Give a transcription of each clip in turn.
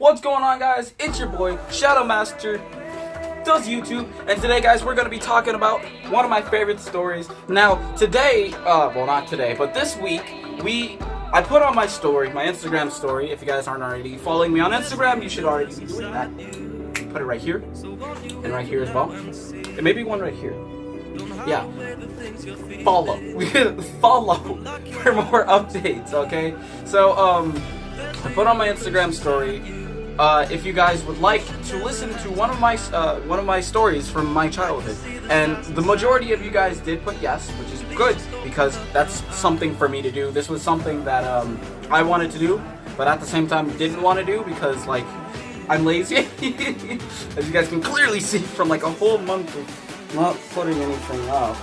What's going on, guys? It's your boy Shadow Master does YouTube, and today, guys, we're gonna be talking about one of my favorite stories. Now, today, well, not today, but this week, I put on my story, my Instagram story. If you guys aren't already following me on Instagram, you should already be doing that. Put it right here, and right here as well, and maybe one right here. Yeah, follow for more updates. Okay, so I put on my Instagram story. If you guys would like to listen to one of my stories from my childhood, and the majority of you guys did put yes, which is good because that's something for me to do. This was something that I wanted to do, but at the same time didn't want to do because like I'm lazy, as you guys can clearly see from like a whole month of not putting anything up.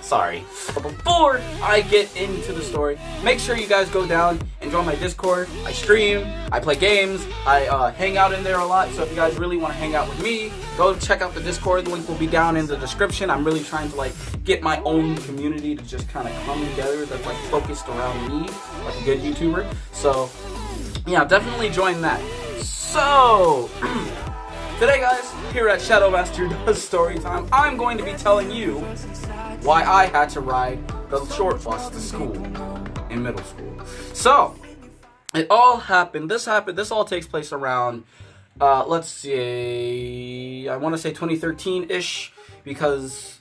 Sorry. But before I get into the story, make sure you guys go down and join my Discord. I stream, I play games, I hang out in there a lot. So if you guys really want to hang out with me, go check out the Discord. The link will be down in the description. I'm really trying to like get my own community to just kind of come together that's like focused around me, like a good YouTuber. So yeah, definitely join that. So today, guys, here at Shadow Master Does Story Time, I'm going to be telling you why I had to ride the short bus to school in middle school. So, it all happened. This all takes place around, let's see, I want to say 2013-ish, because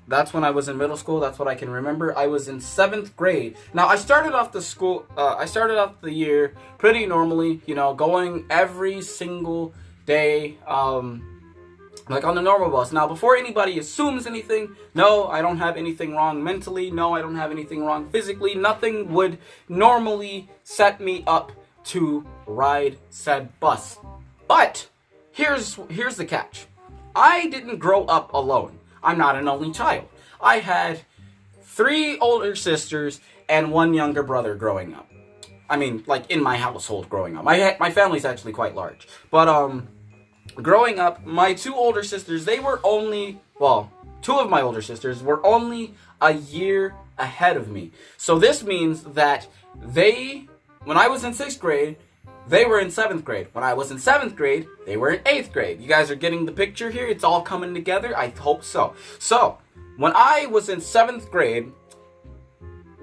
that's when I was in middle school. That's what I can remember. I was in 7th grade. Now, I started off the year pretty normally, you know, going every single day, like on the normal bus. Now, before anybody assumes anything, no, I don't have anything wrong mentally. No, I don't have anything wrong physically. Nothing would normally set me up to ride said bus. But here's the catch. I didn't grow up alone. I'm not an only child. I had 3 older sisters and 1 younger brother growing up. I mean, like in my household growing up. My family's actually quite large. But growing up, my 2 older sisters, they were only, well, 2 of my older sisters were only a year ahead of me. So this means that when I was in 6th grade, they were in 7th grade. When I was in 7th grade, they were in 8th grade. You guys are getting the picture here? It's all coming together? I hope so. So, when I was in 7th grade,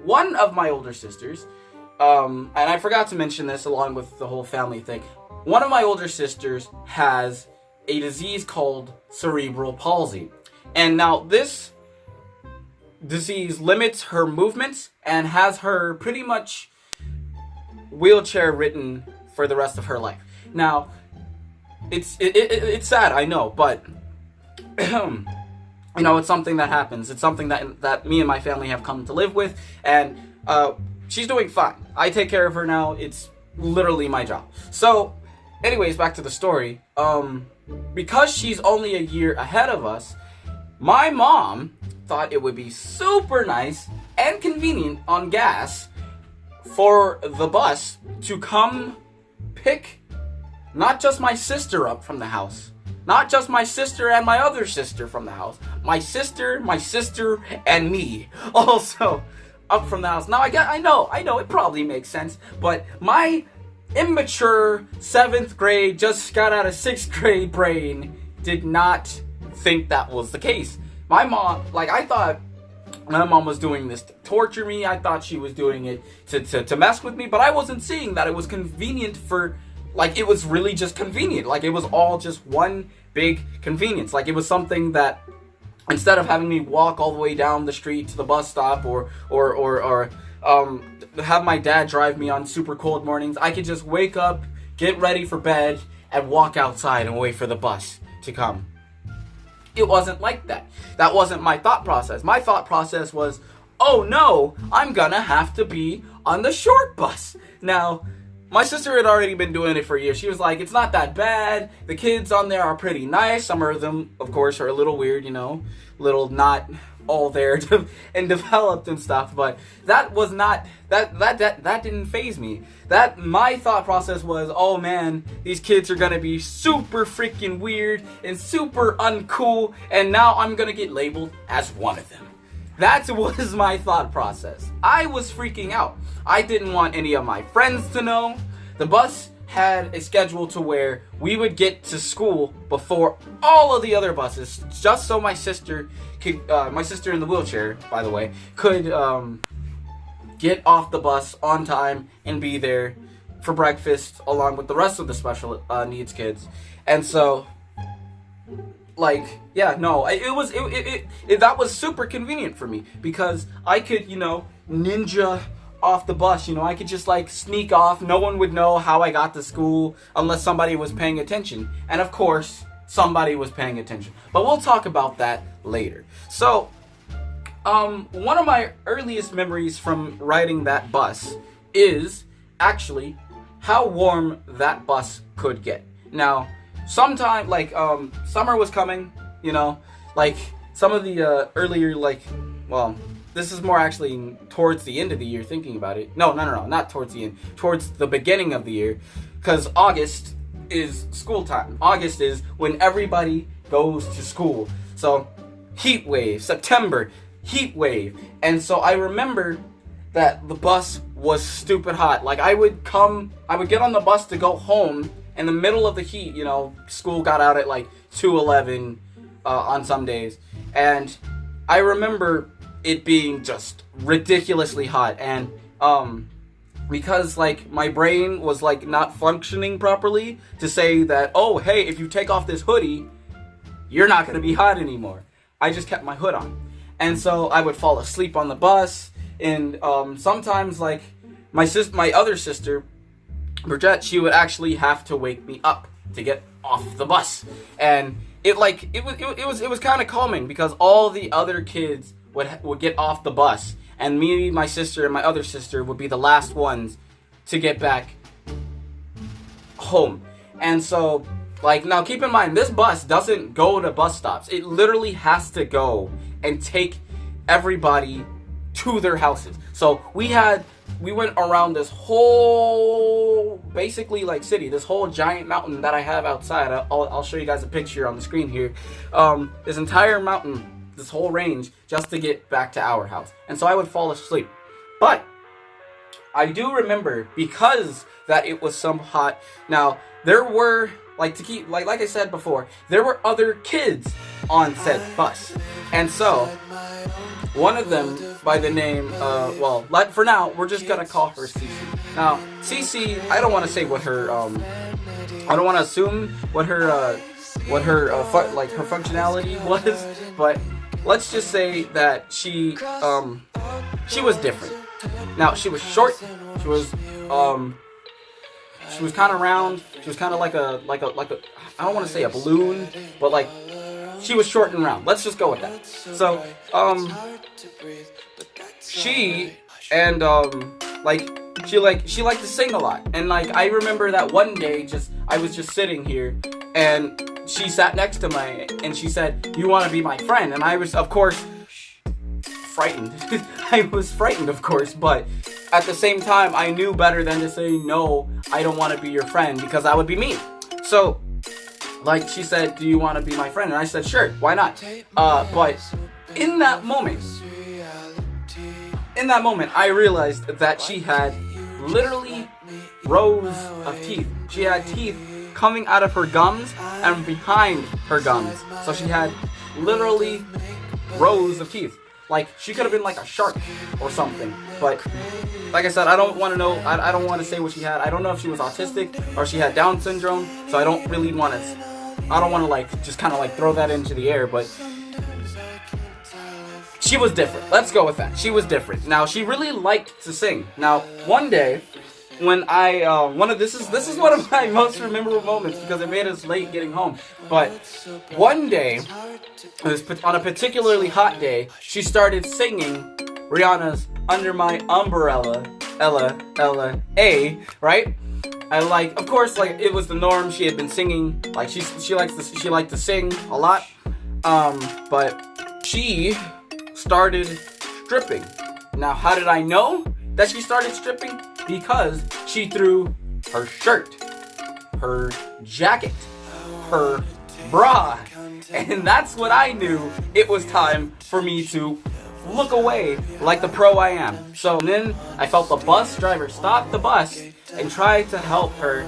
one of my older sisters, and I forgot to mention this along with the whole family thing, one of my older sisters has a disease called cerebral palsy. And now this disease limits her movements and has her pretty much wheelchair ridden for the rest of her life. Now, it's sad, I know, but you know, it's something that happens. It's something that me and my family have come to live with, and she's doing fine. I take care of her now. It's literally my job. So, anyways, back to the story. Because she's only a year ahead of us, my mom thought it would be super nice and convenient on gas for the bus to come pick not just my sister up from the house, not just my sister and my other sister from the house, my sister, and me also up from the house. Now, I know, it probably makes sense, but my immature 7th grade, just got out of 6th grade brain did not think that was the case. My mom, like, I thought my mom was doing this to torture me. I thought she was doing it to mess with me, but I wasn't seeing that it was convenient for, like, it was really just convenient. Like, it was all just one big convenience. Like, it was something that instead of having me walk all the way down the street to the bus stop or have my dad drive me on super cold mornings, I could just wake up, get ready for bed, and walk outside and wait for the bus to come. It wasn't like that. That wasn't my thought process. My thought process was, oh no, I'm gonna have to be on the short bus. Now, my sister had already been doing it for years. She was like, it's not that bad. The kids on there are pretty nice. Some of them, of course, are a little weird, you know, little not all there and developed and stuff, but that was not, that didn't faze me. That, my thought process was, oh man, these kids are gonna be super freaking weird and super uncool, and now I'm gonna get labeled as one of them. That was my thought process. I was freaking out. I didn't want any of my friends to know. The bus had a schedule to where we would get to school before all of the other buses, just so my sister could, my sister in the wheelchair, by the way, could get off the bus on time and be there for breakfast along with the rest of the special needs kids. And so, like, yeah, no, that was super convenient for me because I could, ninja off the bus. I could just like sneak off. No one would know how I got to school unless somebody was paying attention. And of course, somebody was paying attention. But we'll talk about that later. So, one of my earliest memories from riding that bus is actually how warm that bus could get. Now, sometime, like, summer was coming, like, some of the, earlier, like, well, this is more actually towards the end of the year, thinking about it. No, not towards the end. Towards the beginning of the year. Because August is school time. August is when everybody goes to school. So, heat wave. September, heat wave. And so I remember that the bus was stupid hot. Like, I would get on the bus to go home in the middle of the heat. School got out at like 2:11 on some days. And I remember it being just ridiculously hot, and because like my brain was like not functioning properly to say that, oh hey, if you take off this hoodie you're not going to be hot anymore, I just kept my hood on. And so I would fall asleep on the bus, and sometimes like my other sister Bridget, she would actually have to wake me up to get off the bus. And it was kind of calming because all the other kids would get off the bus, and me, my sister, and my other sister would be the last ones to get back home. And so, like, now keep in mind, this bus doesn't go to bus stops. It literally has to go and take everybody to their houses. So we went around this whole, basically, like, city, this whole giant mountain that I have outside. I'll show you guys a picture on the screen here. This entire mountain, this whole range, just to get back to our house. And so I would fall asleep. But I do remember, because that it was so hot. Now, there were, like I said before, there were other kids on said bus. And so one of them, by the name, for now, we're just gonna call her Cece. Now, Cece, I don't want to say what her, I don't want to assume what her her functionality was, but let's just say that she was different. Now, she was short. She was kind of round. She was kind of like a I don't want to say a balloon, but like she was short and round. Let's just go with that. So she liked to sing a lot. And like I remember that one day, I was just sitting here, and she sat next to me, and she said, "You want to be my friend?" And I was, of course, frightened. I was frightened, of course, but at the same time, I knew better than to say, "No, I don't want to be your friend," because that would be mean. So, like, she said, "Do you want to be my friend?" And I said, "Sure, why not?" But in that moment, I realized that she had literally rows of teeth. She had teeth coming out of her gums and behind her gums. So she had literally rows of teeth. Like, she could have been like a shark or something. But like I said, I don't want to know. I don't want to say what she had. I don't know if she was autistic or she had Down syndrome. So I don't really want to. I don't want to like just kind of like throw that into the air. But she was different. Let's go with that. She was different. Now, she really liked to sing. Now, one day, when this is one of my most memorable moments because it made us late getting home. But one day, it was on a particularly hot day, she started singing Rihanna's "Under My Umbrella," Ella, right? Of course, like, it was the norm. She had been singing, like, she liked to sing a lot. But she started stripping. Now, how did I know that she started stripping? Because she threw her shirt, her jacket, her bra, and that's when I knew it was time for me to look away like the pro I am. So then I felt the bus driver stop the bus and try to help her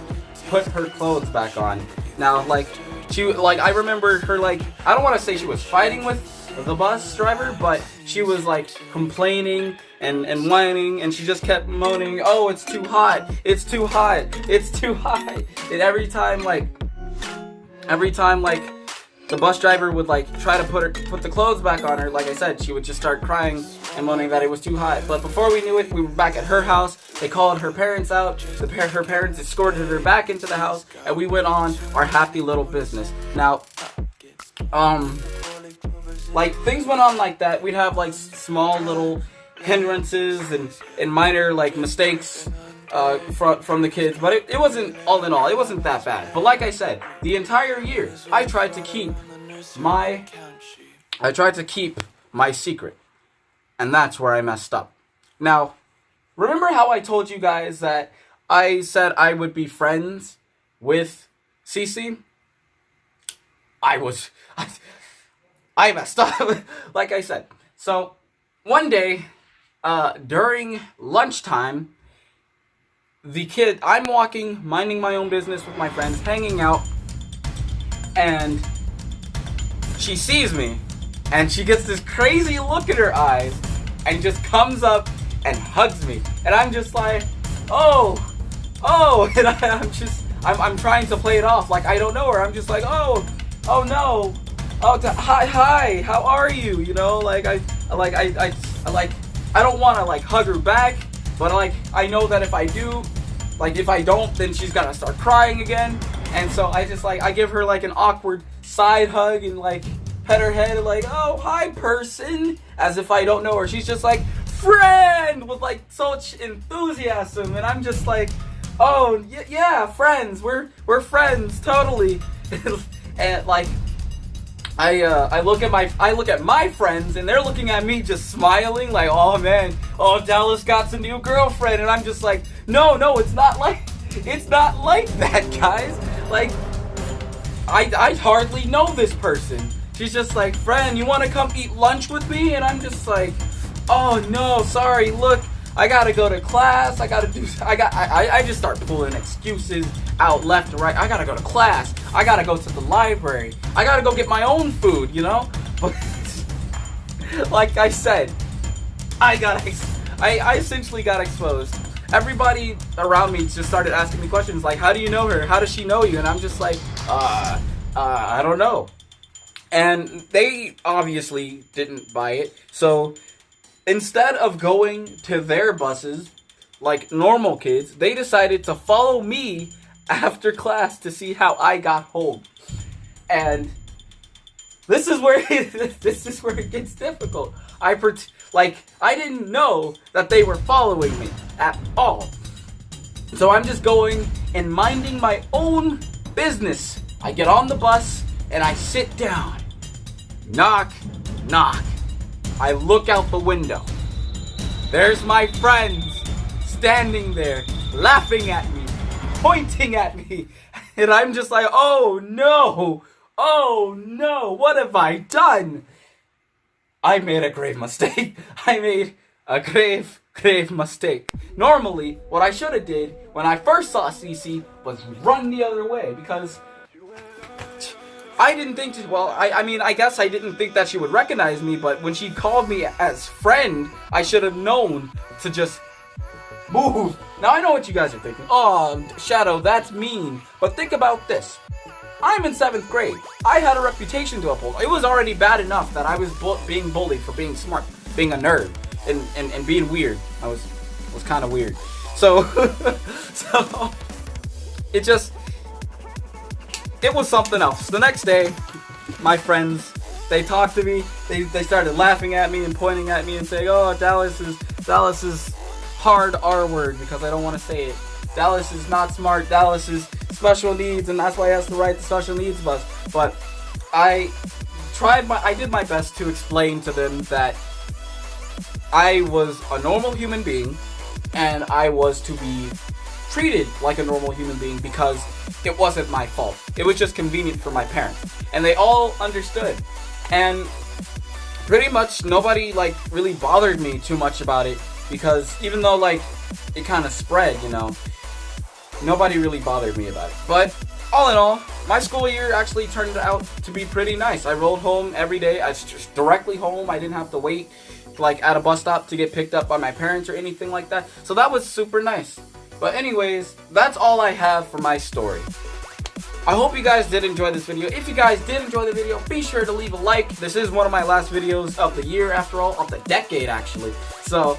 put her clothes back on. Now, like, I remember her, like, I don't want to say she was fighting with the bus driver, but she was, like, complaining and whining, and she just kept moaning, oh, it's too hot, it's too hot, it's too hot. And every time, like, the bus driver would, like, try to put the clothes back on her, like I said, she would just start crying and moaning that it was too hot. But before we knew it, we were back at her house. They called her parents out. Her parents escorted her back into the house, and we went on our happy little business. Now, like, things went on like that. We'd have, like, small little hindrances and minor, like, mistakes from the kids, but it wasn't, all in all, it wasn't that bad. But like I said, the entire year, I tried to keep my secret, and that's where I messed up. Now, remember how I told you guys that I said I would be friends with Cece? I messed up, like I said. So, one day, during lunchtime, I'm walking, minding my own business with my friends, hanging out, and she sees me, and she gets this crazy look in her eyes, and just comes up and hugs me, and I'm just like, oh, and I'm trying to play it off like I don't know her. I'm just like, oh no, hi, how are you? You know, like I don't want to, like, hug her back, but, like, I know that if I do, like, if I don't, then she's gonna start crying again. And so I just, like, I give her, like, an awkward side hug and, like, pet her head, like, oh, hi, person, as if I don't know her. She's just like, friend, with, like, such enthusiasm. And I'm just like, oh, yeah, friends, we're friends, totally. And, like, I look at my friends, and they're looking at me just smiling, like, oh man, oh, Dallas got some new girlfriend. And I'm just like, no, it's not like that, guys. Like, I hardly know this person. She's just like, friend, you want to come eat lunch with me? And I'm just like, oh no, sorry, look, I gotta go to class, I just start pulling excuses out left and right. I gotta go to class, I gotta go to the library, I gotta go get my own food, you know? But, like I said, I essentially got exposed. Everybody around me just started asking me questions like, how do you know her? How does she know you? And I'm just like, I don't know. And they obviously didn't buy it. So instead of going to their buses like normal kids, they decided to follow me after class to see how I got home. And this is where it gets difficult. I didn't know that they were following me at all. So I'm just going and minding my own business. I get on the bus and I sit down. Knock, knock. I look out the window. There's my friends standing there, laughing at me, pointing at me. And I'm just like, oh no, what have I done? I made a grave mistake. I made a grave mistake. Normally, what I should have did when I first saw Cece was run the other way, because I didn't think I guess I didn't think that she would recognize me, but when she called me as friend, I should have known to just move. Now I know what you guys are thinking. Oh, Shadow, that's mean. But think about this. I'm in 7th grade. I had a reputation to uphold. It was already bad enough that I was being bullied for being smart, being a nerd, and being weird. I was kind of weird. So, it was something else. The next day, my friends, they talked to me. They started laughing at me and pointing at me and saying, "Oh, Dallas is hard R word," because I don't want to say it. Dallas is not smart. Dallas is special needs, and that's why he has to ride the special needs bus. But I did my best to explain to them that I was a normal human being, and I was to be treated like a normal human being because it wasn't my fault. It was just convenient for my parents. And they all understood. And pretty much nobody really bothered me too much about it, because even though it kind of spread, nobody really bothered me about it. But all in all, my school year actually turned out to be pretty nice. I rolled home every day. I was just directly home. I didn't have to wait like at a bus stop to get picked up by my parents or anything like that. So that was super nice. But anyways, that's all I have for my story. I hope you guys did enjoy this video. If you guys did enjoy the video, be sure to leave a like. This is one of my last videos of the year, after all, of the decade actually. So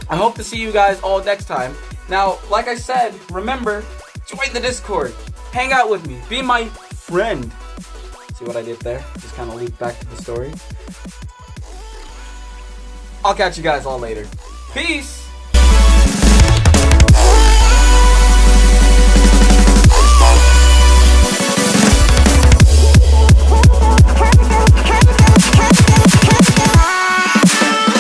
I hope to see you guys all next time. Now, like I said, remember, join the Discord. Hang out with me. Be my friend. See what I did there? Just kind of leap back to the story. I'll catch you guys all later. Peace!